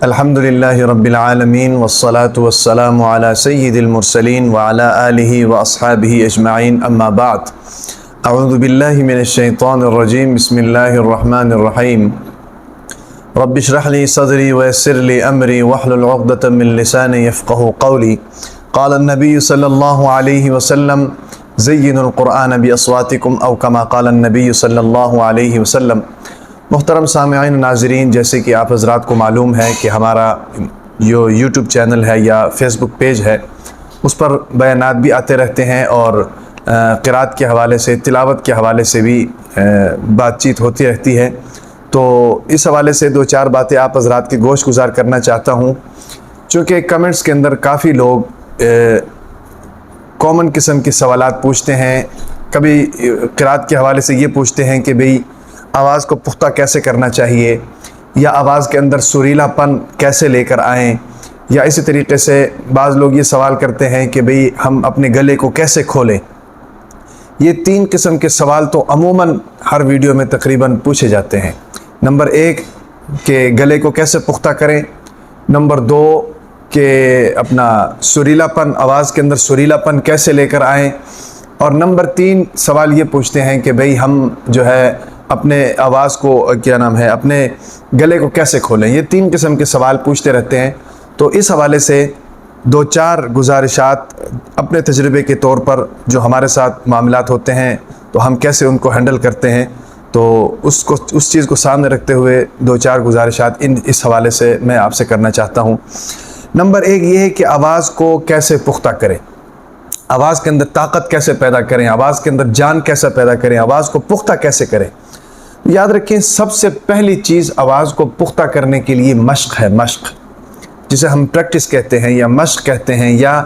الحمدللہ رب العالمین والصلاة والسلام علی سید المرسلین وعلی آلہ واصحابہ اجمعین اما بعد اعوذ باللہ من الشیطان الرجیم بسم اللہ الرحمن الرحیم رب اشرح لی صدری ویسر لی امری واحلل عقدۃ من لسانی یفقہوا قولی قال النبی صلی اللہ علیہ وسلم زینوا القرآن باصواتکم او کما قال النبی صلی اللہ علیہ وسلم۔ محترم سامعین ناظرین، جیسے کہ آپ حضرات کو معلوم ہے کہ ہمارا جو یوٹیوب چینل ہے یا فیس بک پیج ہے اس پر بیانات بھی آتے رہتے ہیں اور قرات کے حوالے سے، تلاوت کے حوالے سے بھی بات چیت ہوتی رہتی ہے۔ تو اس حوالے سے دو چار باتیں آپ حضرات کی گوش گزار کرنا چاہتا ہوں، چونکہ کمنٹس کے اندر کافی لوگ کامن قسم کے سوالات پوچھتے ہیں۔ کبھی قرات کے حوالے سے یہ پوچھتے ہیں کہ بھئی آواز کو پختہ کیسے کرنا چاہیے، یا آواز کے اندر سریلا پن کیسے لے کر آئیں، یا اسی طریقے سے بعض لوگ یہ سوال کرتے ہیں کہ بھئی ہم اپنے گلے کو کیسے کھولیں۔ یہ تین قسم کے سوال تو عموماً ہر ویڈیو میں تقریباً پوچھے جاتے ہیں۔ نمبر ایک کہ گلے کو کیسے پختہ کریں، نمبر دو کہ اپنا سریلا پن، آواز کے اندر سریلا پن کیسے لے کر آئیں، اور نمبر تین سوال یہ پوچھتے ہیں کہ بھئی ہم جو ہے اپنے آواز کو اپنے گلے کو کیسے کھولیں۔ یہ تین قسم کے سوال پوچھتے رہتے ہیں۔ تو اس حوالے سے دو چار گزارشات اپنے تجربے کے طور پر جو ہمارے ساتھ معاملات ہوتے ہیں تو ہم کیسے ان کو ہینڈل کرتے ہیں، تو اس چیز کو سامنے رکھتے ہوئے دو چار گزارشات اس حوالے سے میں آپ سے کرنا چاہتا ہوں۔ نمبر ایک یہ ہے کہ آواز کو کیسے پختہ کریں، آواز کے اندر طاقت کیسے پیدا کریں، آواز کے اندر جان کیسے پیدا کریں، آواز کو پختہ کیسے کریں۔ یاد رکھیں، سب سے پہلی چیز آواز کو پختہ کرنے کے لیے مشق ہے، مشق، جسے ہم پریکٹس کہتے ہیں یا مشق کہتے ہیں یا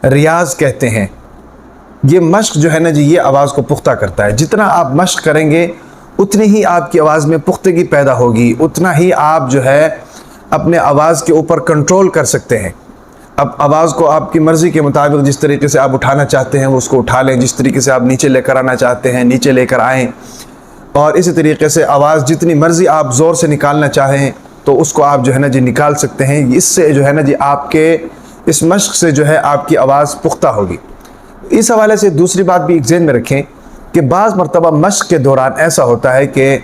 ریاض کہتے ہیں۔ یہ مشق جو ہے نا جی، یہ آواز کو پختہ کرتا ہے۔ جتنا آپ مشق کریں گے اتنی ہی آپ کی آواز میں پختگی پیدا ہوگی، اتنا ہی آپ جو ہے اپنے آواز کے اوپر کنٹرول کر سکتے ہیں۔ اب آواز کو آپ کی مرضی کے مطابق جس طریقے سے آپ اٹھانا چاہتے ہیں وہ اس کو اٹھا لیں، جس طریقے سے آپ نیچے لے کر آنا چاہتے ہیں نیچے لے کر آئیں، اور اسی طریقے سے آواز جتنی مرضی آپ زور سے نکالنا چاہیں تو اس کو آپ جو ہے نا جی نکال سکتے ہیں۔ اس سے جو ہے نا جی آپ کے اس مشق سے جو ہے آپ کی آواز پختہ ہوگی۔ اس حوالے سے دوسری بات بھی ایک ذہن میں رکھیں کہ بعض مرتبہ مشق کے دوران ایسا ہوتا ہے کہ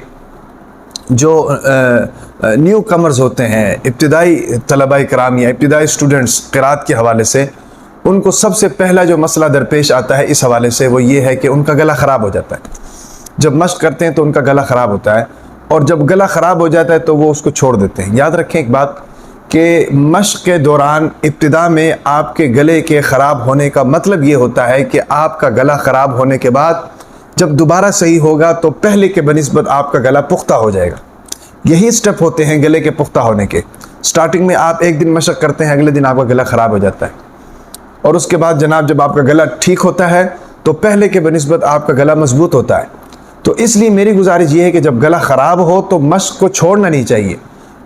جو نیو کمرز ہوتے ہیں، ابتدائی طلباء کرام یا ابتدائی اسٹوڈنٹس قرات کے حوالے سے، ان کو سب سے پہلا جو مسئلہ درپیش آتا ہے اس حوالے سے وہ یہ ہے کہ ان کا گلا خراب ہو جاتا ہے۔ جب مشق کرتے ہیں تو ان کا گلا خراب ہوتا ہے، اور جب گلا خراب ہو جاتا ہے تو وہ اس کو چھوڑ دیتے ہیں۔ یاد رکھیں ایک بات کہ مشق کے دوران ابتدا میں آپ کے گلے کے خراب ہونے کا مطلب یہ ہوتا ہے کہ آپ کا گلا خراب ہونے کے بعد جب دوبارہ صحیح ہوگا تو پہلے کے بنسبت آپ کا گلا پختہ ہو جائے گا۔ یہی سٹیپ ہوتے ہیں گلے کے پختہ ہونے کے۔ سٹارٹنگ میں آپ ایک دن مشق کرتے ہیں، اگلے دن آپ کا گلا خراب ہو جاتا ہے، اور اس کے بعد جناب جب آپ کا گلا ٹھیک ہوتا ہے تو پہلے کے بنسبت آپ کا گلا مضبوط ہوتا ہے۔ تو اس لیے میری گزارش یہ ہے کہ جب گلا خراب ہو تو مشق کو چھوڑنا نہیں چاہیے،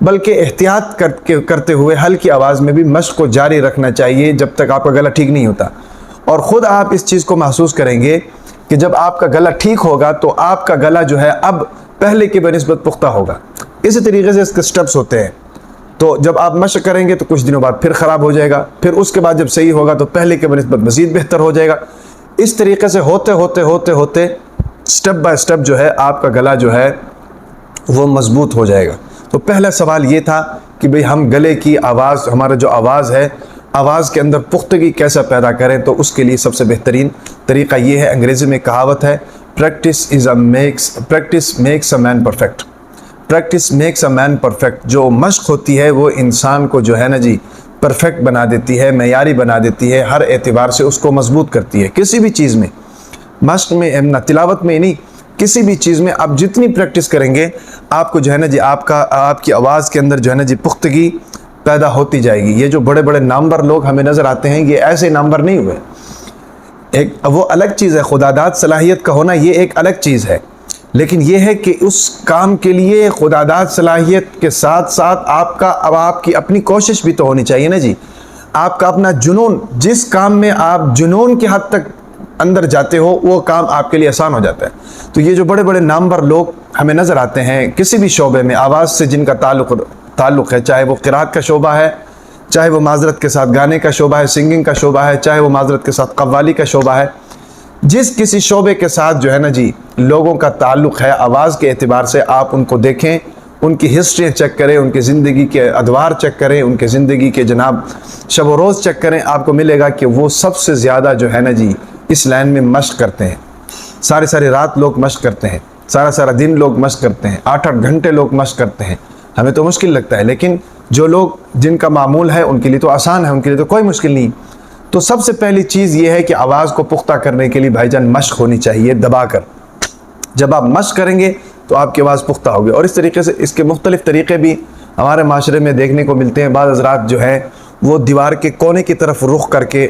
بلکہ احتیاط کرتے ہوئے ہلکی آواز میں بھی مشق کو جاری رکھنا چاہیے جب تک آپ کا گلا ٹھیک نہیں ہوتا۔ اور خود آپ اس چیز کو محسوس کریں گے کہ جب آپ کا گلا ٹھیک ہوگا تو آپ کا گلا جو ہے اب پہلے کے بنسبت پختہ ہوگا۔ اسی طریقے سے اس کے سٹیپس ہوتے ہیں۔ تو جب آپ مشق کریں گے تو کچھ دنوں بعد پھر خراب ہو جائے گا، پھر اس کے بعد جب صحیح ہوگا تو پہلے کے بنسبت مزید بہتر ہو جائے گا۔ اس طریقے سے ہوتے ہوتے ہوتے ہوتے سٹیپ بائی سٹیپ جو ہے آپ کا گلا جو ہے وہ مضبوط ہو جائے گا۔ تو پہلا سوال یہ تھا کہ بھئی ہم گلے کی آواز، ہمارا جو آواز ہے، آواز کے اندر پختگی کیسا پیدا کریں۔ تو اس کے لیے سب سے بہترین طریقہ یہ ہے، انگریزی میں کہاوت ہے practice makes a man perfect. Practice makes a man perfect. جو مشق ہوتی ہے وہ انسان کو جو ہے نا جی پرفیکٹ بنا دیتی ہے، معیاری بنا دیتی ہے، ہر اعتبار سے اس کو مضبوط کرتی ہے۔ کسی بھی چیز میں، مشق میں، تلاوت میں نہیں، کسی بھی چیز میں آپ جتنی پریکٹس کریں گے آپ کو جو ہے نا جی آپ کی آواز کے اندر جو ہے نا جی پختگی پیدا ہوتی جائے گی۔ یہ جو بڑے بڑے نامور لوگ ہمیں نظر آتے ہیں یہ ایسے نامور نہیں ہوئے۔ ایک وہ الگ چیز ہے، خداداد صلاحیت کا ہونا یہ ایک الگ چیز ہے، لیکن یہ ہے کہ اس کام کے لیے خداداد صلاحیت کے ساتھ ساتھ آپ کی اپنی کوشش بھی تو ہونی چاہیے نا جی۔ آپ کا اپنا جنون، جس کام میں آپ جنون کی حد تک اندر جاتے ہو وہ کام آپ کے لیے آسان ہو جاتا ہے۔ تو یہ جو بڑے بڑے نامور لوگ ہمیں نظر آتے ہیں کسی بھی شعبے میں، آواز سے جن کا تعلق ہے، چاہے وہ قرات کا شعبہ ہے، چاہے وہ معذرت کے ساتھ گانے کا شعبہ ہے، سنگنگ کا شعبہ ہے، چاہے وہ معذرت کے ساتھ قوالی کا شعبہ ہے، جس کسی شعبے کے ساتھ جو ہے نا جی لوگوں کا تعلق ہے آواز کے اعتبار سے، آپ ان کو دیکھیں، ان کی ہسٹری چیک کریں، ان کی زندگی کے ادوار چیک کریں، ان کے زندگی کے جناب شب و روز چیک کریں، آپ کو ملے گا کہ وہ سب سے زیادہ جو ہے نا جی اس لائن میں مشق کرتے ہیں۔ ساری رات لوگ مشق کرتے ہیں، سارا دن لوگ مشق کرتے ہیں، 8 گھنٹے لوگ مشق کرتے ہیں۔ ہمیں تو مشکل لگتا ہے، لیکن جو لوگ جن کا معمول ہے ان کے لیے تو آسان ہے، ان کے لیے تو کوئی مشکل نہیں۔ تو سب سے پہلی چیز یہ ہے کہ آواز کو پختہ کرنے کے لیے بھائی جان مشق ہونی چاہیے دبا کر۔ جب آپ مشق کریں گے تو آپ کی آواز پختہ ہوگی، اور اس طریقے سے اس کے مختلف طریقے بھی ہمارے معاشرے میں دیکھنے کو ملتے ہیں۔ بعض حضرات جو ہے وہ دیوار کے کونے کی طرف رخ کر کے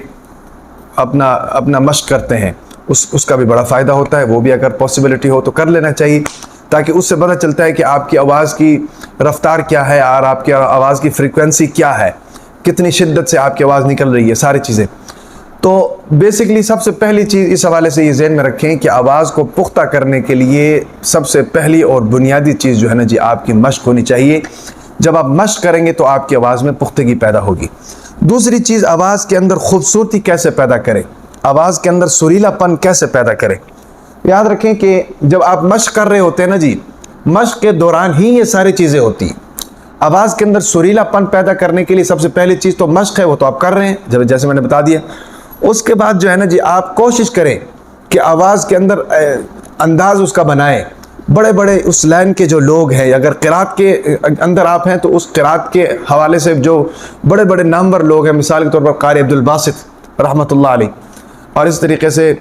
اپنا مشق کرتے ہیں، اس کا بھی بڑا فائدہ ہوتا ہے، وہ بھی اگر پاسبلٹی ہو تو کر لینا چاہیے، تاکہ اس سے پتہ چلتا ہے کہ آپ کی آواز کی رفتار کیا ہے اور آپ کی آواز کی فریکوینسی کیا ہے، کتنی شدت سے آپ کی آواز نکل رہی ہے، ساری چیزیں۔ تو بیسکلی سب سے پہلی چیز اس حوالے سے یہ ذہن میں رکھیں کہ آواز کو پختہ کرنے کے لیے سب سے پہلی اور بنیادی چیز جو ہے نا جی آپ کی مشق ہونی چاہیے۔ جب آپ مشق کریں گے تو آپ کی آواز میں پختگی پیدا ہوگی۔ دوسری چیز، آواز کے اندر خوبصورتی کیسے پیدا کریں، آواز کے اندر سریلا پن کیسے پیدا کریں۔ یاد رکھیں کہ جب آپ مشق کر رہے ہوتے ہیں نا جی، مشق کے دوران ہی یہ ساری چیزیں ہوتی ہیں۔ آواز کے اندر سریلا پن پیدا کرنے کے لیے سب سے پہلی چیز تو مشق ہے، وہ تو آپ کر رہے ہیں جیسے میں نے بتا دیا۔ اس کے بعد جو ہے نا جی آپ کوشش کریں کہ آواز کے اندر انداز اس کا بنائیں۔ بڑے اس لائن کے جو لوگ ہیں، اگر قرات کے اندر آپ ہیں تو اس قرات کے حوالے سے جو بڑے نامور لوگ ہیں، مثال کے طور پر قاری عبدالباسط رحمۃ اللہ علیہ، اور اس طریقے سے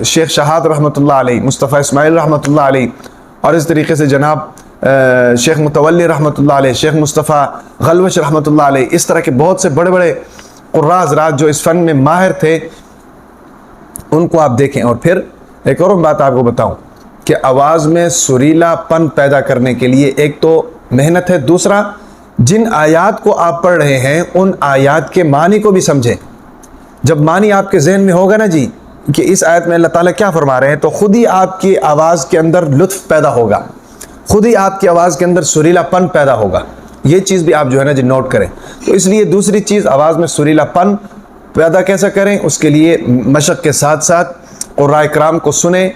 شیخ شہاد رحمۃ اللہ علیہ، مصطفیٰ اسماعیل رحمۃ اللہ علیہ، اور اس طریقے سے جناب شیخ متولی رحمۃ اللہ علیہ، شیخ مصطفیٰ غلوش رحمۃ اللہ علیہ، اس طرح کے بہت سے بڑے قراء حضرات جو اس فن میں ماہر تھے، ان کو آپ دیکھیں۔ اور پھر ایک اور بات آپ کو بتاؤں کہ آواز میں سریلا پن پیدا کرنے کے لیے ایک تو محنت ہے، دوسرا جن آیات کو آپ پڑھ رہے ہیں ان آیات کے معنی کو بھی سمجھیں۔ جب معنی آپ کے ذہن میں ہوگا نا جی کہ اس آیت میں اللہ تعالیٰ کیا فرما رہے ہیں، تو خود ہی آپ کی آواز کے اندر لطف پیدا ہوگا، خود ہی آپ کی آواز کے اندر سریلا پن پیدا ہوگا۔ یہ چیز بھی آپ جو ہے نا جی نوٹ کریں۔ تو اس لیے دوسری چیز، آواز میں سریلا پن پیدا کیسے کریں، اس کے لیے مشق کے ساتھ ساتھ قراء کرام کو سنیں،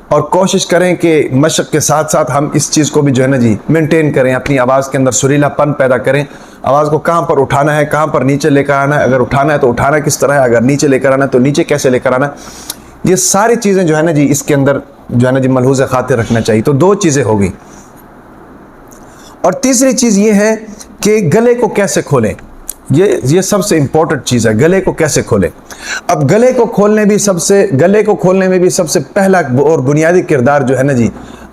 اور کوشش کریں کہ مشق کے ساتھ ساتھ ہم اس چیز کو بھی جو ہے نا جی مینٹین کریں، اپنی آواز کے اندر سریلا پن پیدا کریں۔ آواز کو کہاں پر اٹھانا ہے، کہاں پر نیچے لے کر آنا ہے، اگر اٹھانا ہے تو اٹھانا کس طرح ہے، اگر نیچے لے کر آنا ہے تو نیچے کیسے لے کر آنا ہے، یہ ساری چیزیں جو ہے نا جی اس کے اندر جو ہے نا جی ملحوظ خاطر رکھنا چاہیے۔ تو 2 چیزیں ہوگی۔ اور تیسری چیز یہ ہے کہ گلے کو کیسے کھولیں، یہ سب سے امپورٹنٹ چیز ہے، گلے کو کیسے کھولیں۔ اب گلے کو کھولنے میں بھی سب سے پہلا اور بنیادی کردار جو ہے نا جی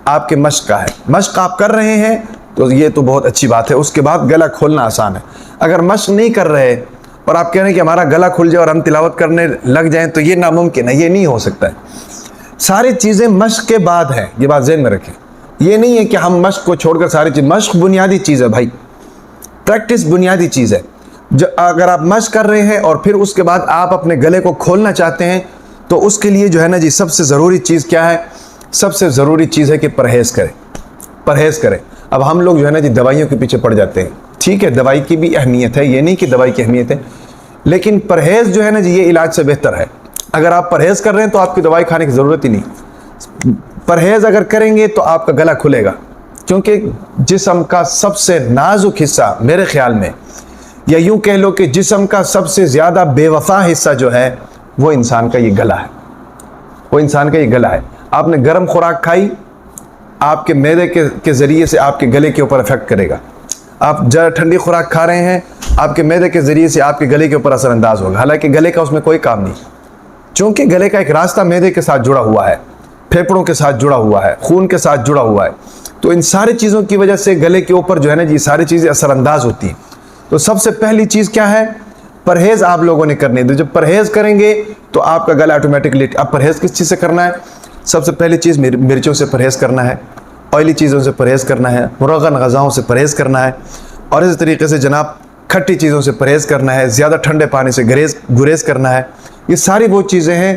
آپ کے مشق کا ہے۔ مشق آپ کر رہے ہیں تو یہ تو بہت اچھی بات ہے، اس کے بعد گلا کھولنا آسان ہے۔ اگر مشق نہیں کر رہے اور آپ کہہ رہے ہیں کہ ہمارا گلا کھل جائے اور ہم تلاوت کرنے لگ جائیں تو یہ ناممکن ہے، یہ نہیں ہو سکتا ہے۔ ساری چیزیں مشق کے بعد ہیں، یہ بات ذہن میں رکھیں۔ یہ نہیں ہے کہ ہم مشق کو چھوڑ کر ساری چیز، مشق بنیادی چیز ہے بھائی، پریکٹس بنیادی چیز ہے۔ اگر آپ مشق کر رہے ہیں اور پھر اس کے بعد آپ اپنے گلے کو کھولنا چاہتے ہیں تو اس کے لیے جو ہے نا جی سب سے ضروری چیز کیا ہے، سب سے ضروری چیز ہے کہ پرہیز کریں۔ اب ہم لوگ جو ہے نا جی دوائیوں کے پیچھے پڑ جاتے ہیں، ٹھیک ہے دوائی کی بھی اہمیت ہے، یہ نہیں کہ دوائی کی اہمیت ہے، لیکن پرہیز جو ہے نا جی یہ علاج سے بہتر ہے۔ اگر آپ پرہیز کر رہے ہیں تو آپ کی دوائی کھانے کی ضرورت ہی نہیں۔ پرہیز اگر کریں گے تو آپ کا گلا کھلے گا، کیونکہ جسم کا سب سے نازک حصہ میرے خیال میں، یا یوں کہہ لو کہ جسم کا سب سے زیادہ بے وفا حصہ جو ہے وہ انسان کا یہ گلا ہے، آپ نے گرم خوراک کھائی، آپ کے معدے کے ذریعے سے آپ کے گلے کے اوپر افیکٹ کرے گا۔ آپ ٹھنڈی خوراک کھا رہے ہیں، آپ کے معدے کے ذریعے سے آپ کے گلے کے اوپر اثر انداز ہوگا، حالانکہ گلے کا اس میں کوئی کام نہیں، چونکہ گلے کا ایک راستہ معدے کے ساتھ جڑا ہوا ہے، پھیپھڑوں کے ساتھ جڑا ہوا ہے، خون کے ساتھ جڑا ہوا ہے، تو ان ساری چیزوں کی وجہ سے گلے کے اوپر جو ہے نا جی ساری چیزیں اثر انداز ہوتی ہیں۔ تو سب سے پہلی چیز کیا ہے، پرہیز آپ لوگوں نے کرنی ہے۔ جب پرہیز کریں گے تو آپ کا گلا آٹومیٹکلی، اب پرہیز کس چیز سے کرنا ہے، سب سے پہلی چیز مرچوں سے پرہیز کرنا ہے، آئلی چیزوں سے پرہیز کرنا ہے، مرغن غذاؤں سے پرہیز کرنا ہے، اور اس طریقے سے جناب کھٹی چیزوں سے پرہیز کرنا ہے، زیادہ ٹھنڈے پانی سے گریز کرنا ہے۔ یہ ساری وہ چیزیں ہیں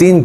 3